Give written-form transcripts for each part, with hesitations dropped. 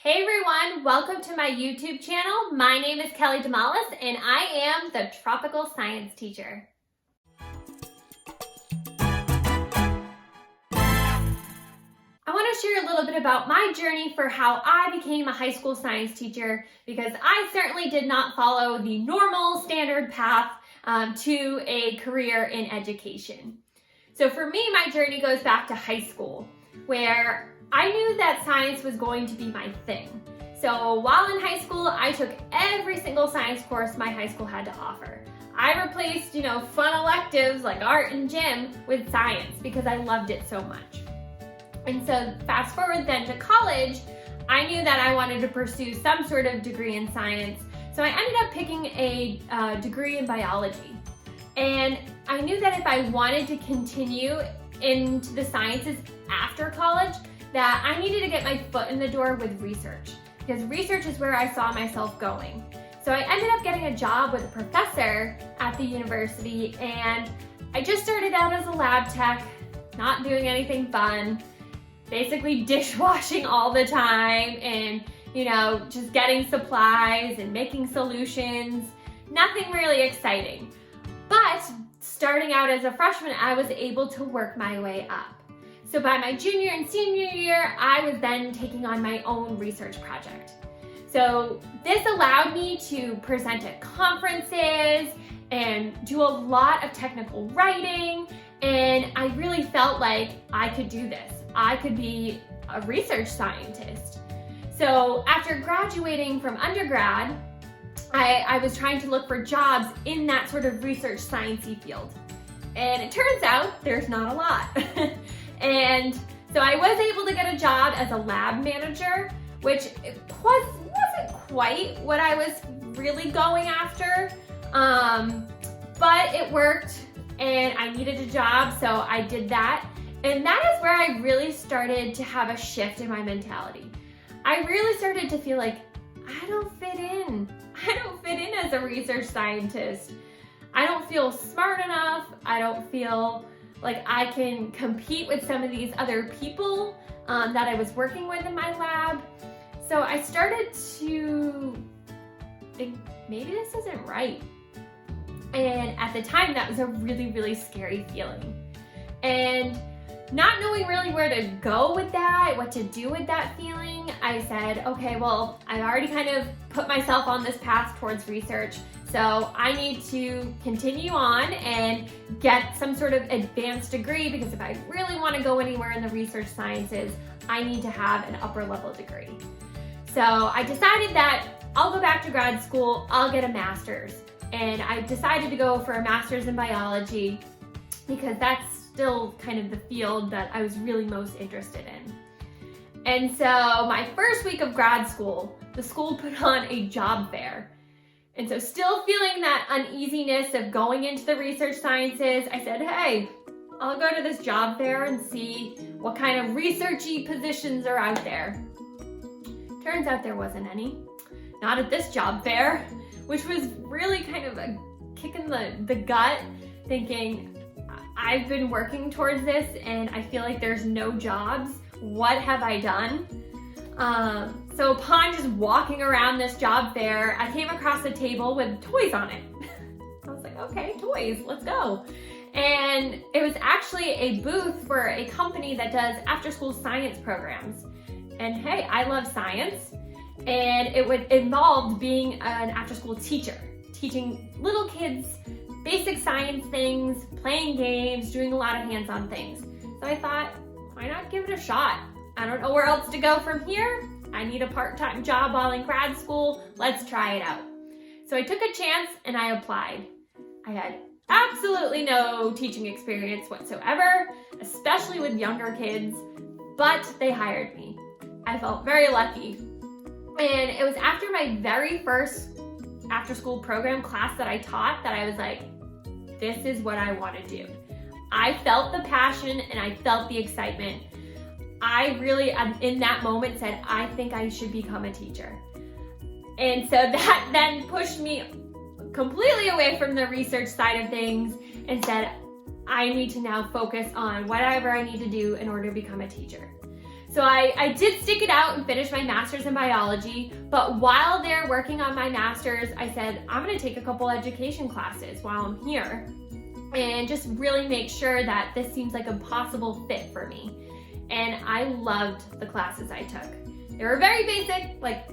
Hey everyone, welcome to my YouTube channel. My name is Kelly Damalis and I am the Tropical Science Teacher. I want to share a little bit about my journey for how I became a high school science teacher because I certainly did not follow the normal standard path to a career in education. So for me, my journey goes back to high school where I knew that science was going to be my thing. So while in high school, I took every single science course my high school had to offer. I replaced, fun electives like art and gym with science because I loved it so much. And so fast forward then to college, I knew that I wanted to pursue some sort of degree in science. So I ended up picking a degree in biology. And I knew that if I wanted to continue into the sciences after college, that I needed to get my foot in the door with research because research is where I saw myself going. So I ended up getting a job with a professor at the university, and I just started out as a lab tech, not doing anything fun, basically dishwashing all the time and, just getting supplies and making solutions, nothing really exciting. But starting out as a freshman, I was able to work my way up. So by my junior and senior year, I was then taking on my own research project. So this allowed me to present at conferences and do a lot of technical writing, and I really felt like I could do this. I could be a research scientist. So after graduating from undergrad, I was trying to look for jobs in that sort of research sciencey field. And it turns out there's not a lot. And so I was able to get a job as a lab manager, which wasn't quite what I was really going after, but it worked and I needed a job, so I did that. And that is where I really started to have a shift in my mentality. I really started to feel like I don't fit in. I don't fit in as a research scientist. I don't feel smart enough. I don't feel like I can compete with some of these other people that I was working with in my lab. So I started to think maybe this isn't right. And at the time, that was a really, really scary feeling. And not knowing really where to go with that, what to do with that feeling, I said, okay, well, I already kind of put myself on this path towards research, so I need to continue on and get some sort of advanced degree because if I really want to go anywhere in the research sciences, I need to have an upper level degree. So I decided that I'll go back to grad school, I'll get a master's. And I decided to go for a master's in biology because that's still kind of the field that I was really most interested in. And so my first week of grad school, the school put on a job fair. And so still feeling that uneasiness of going into the research sciences, I said, hey, I'll go to this job fair and see what kind of researchy positions are out there. Turns out there wasn't any. Not at this job fair, which was really kind of a kick in the gut, thinking, I've been working towards this and I feel like there's no jobs. What have I done? So upon just walking around this job fair, I came across a table with toys on it. I was like, okay, toys, let's go. And it was actually a booth for a company that does after-school science programs. And hey, I love science. And it involved being an after-school teacher, teaching little kids basic science things, playing games, doing a lot of hands-on things. So I thought, why not give it a shot? I don't know where else to go from here. I need a part-time job while in grad school. Let's try it out. So I took a chance and I applied. I had absolutely no teaching experience whatsoever, especially with younger kids, but they hired me. I felt very lucky. And it was after my very first after-school program class that I taught that I was like, this is what I want to do. I felt the passion and I felt the excitement. I really, in that moment, said, I think I should become a teacher. And so that then pushed me completely away from the research side of things and said, I need to now focus on whatever I need to do in order to become a teacher. So I did stick it out and finish my master's in biology, but while they're working on my master's, I said, I'm gonna take a couple education classes while I'm here and just really make sure that this seems like a possible fit for me. And I loved the classes I took. They were very basic, like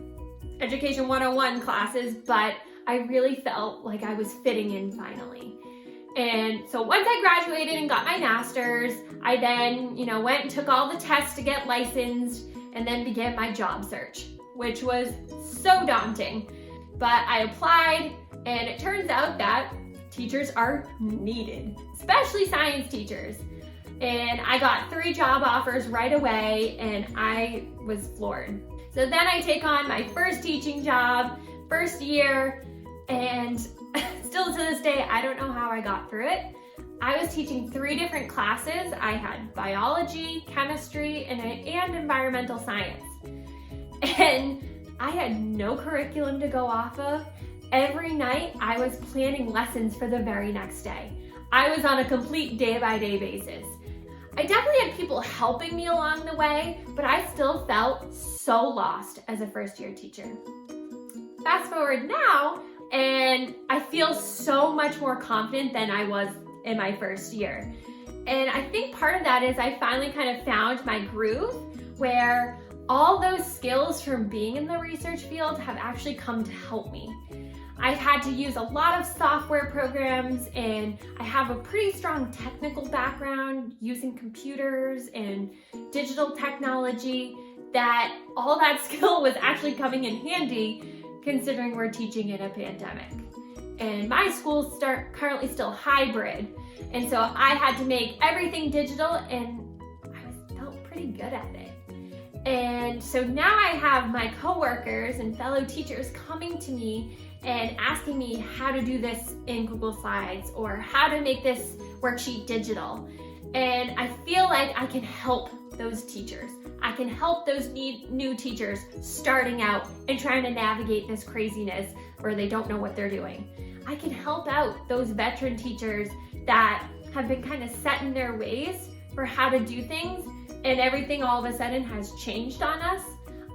Education 101 classes, but I really felt like I was fitting in finally. And so once I graduated and got my master's, I then, went and took all the tests to get licensed and then began my job search, which was so daunting. But I applied, and it turns out that teachers are needed, especially science teachers. And I got 3 job offers right away, and I was floored. So then I take on my first teaching job, first year, and still to this day, I don't know how I got through it. I was teaching 3 different classes. I had biology, chemistry, and environmental science. And I had no curriculum to go off of. Every night, I was planning lessons for the very next day. I was on a complete day-by-day basis. I definitely had people helping me along the way, but I still felt so lost as a first-year teacher. Fast forward now, and I feel so much more confident than I was in my first year. And I think part of that is I finally kind of found my groove where all those skills from being in the research field have actually come to help me. I've had to use a lot of software programs, and I have a pretty strong technical background using computers and digital technology, that all that skill was actually coming in handy considering we're teaching in a pandemic. And my school's currently still hybrid, and so I had to make everything digital, and I felt pretty good at it. And so now I have my coworkers and fellow teachers coming to me and asking me how to do this in Google Slides or how to make this worksheet digital. And I feel like I can help those teachers. I can help those new teachers starting out and trying to navigate this craziness where they don't know what they're doing. I can help out those veteran teachers that have been kind of set in their ways for how to do things, and everything all of a sudden has changed on us.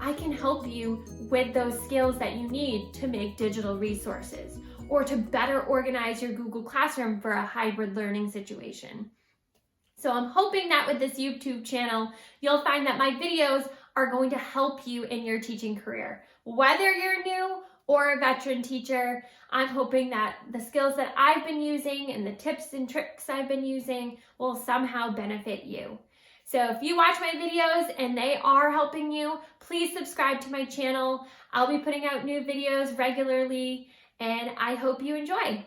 I can help you with those skills that you need to make digital resources or to better organize your Google Classroom for a hybrid learning situation. So I'm hoping that with this YouTube channel, you'll find that my videos are going to help you in your teaching career. Whether you're new or a veteran teacher, I'm hoping that the skills that I've been using and the tips and tricks I've been using will somehow benefit you. So if you watch my videos and they are helping you, please subscribe to my channel. I'll be putting out new videos regularly, and I hope you enjoy.